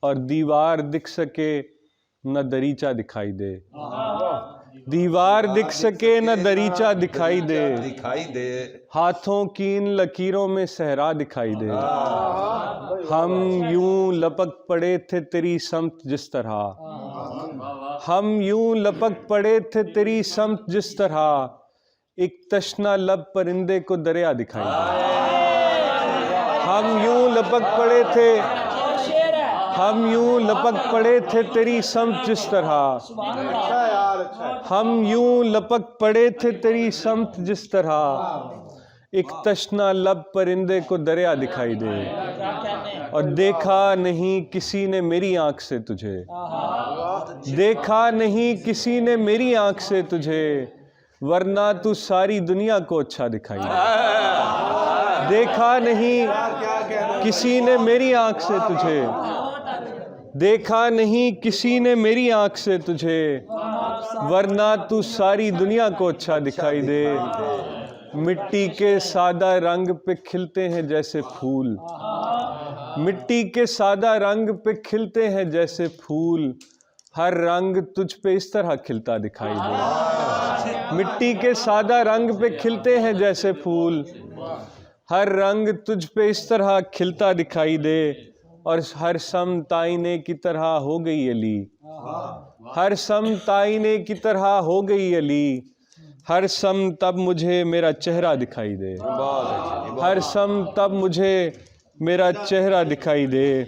اور دیوار دکھ سکے نہ دریچہ دکھائی دے، دیوار دکھ سکے نہ دریچہ دکھائی دے، ہاتھوں کی ان لکیروں میں صحرا دکھائی دے، ہم یوں لپک پڑے تھے تیری سمت جس طرح، ہم یوں لپک پڑے تھے تیری سمت جس طرح، ایک تشنا لب پرندے کو دریا دکھائی دے، ہم یوں لپک پڑے تھے، ہم یوں لپک پڑے تھے تیری سمت جس طرح، ہم یوں لپک پڑے تھے تیری سمت جس طرح، ایک تشنا لب پرندے کو دریا دکھائی دے، اور دیکھا نہیں کسی نے میری آنکھ سے تجھے، دیکھا نہیں کسی نے میری آنکھ سے تجھے، ورنہ تو ساری دنیا کو اچھا دکھائی دے، دیکھا نہیں کسی نے میری آنکھ سے تجھے، دیکھا نہیں کسی نے میری آنکھ سے تجھے، ورنہ تو ساری دنیا کو اچھا دکھائی دے، مٹی کے سادہ رنگ پہ کھلتے ہیں جیسے پھول، مٹی کے سادہ رنگ پہ کھلتے ہیں جیسے پھول، ہر رنگ تجھ پہ اس طرح کھلتا دکھائی دے، مٹی کے سادہ رنگ پہ کھلتے ہیں جیسے پھول، ہر رنگ تجھ پہ اس طرح کھلتا دکھائی دے، اور ہر سمت آئینے کی طرح ہو گئی علی، ہر سمت آئینے کی طرح ہو گئی علی، ہر سمت اب مجھے میرا چہرہ دکھائی دے، ہر سمت اب مجھے میرا چہرہ دکھائی دے،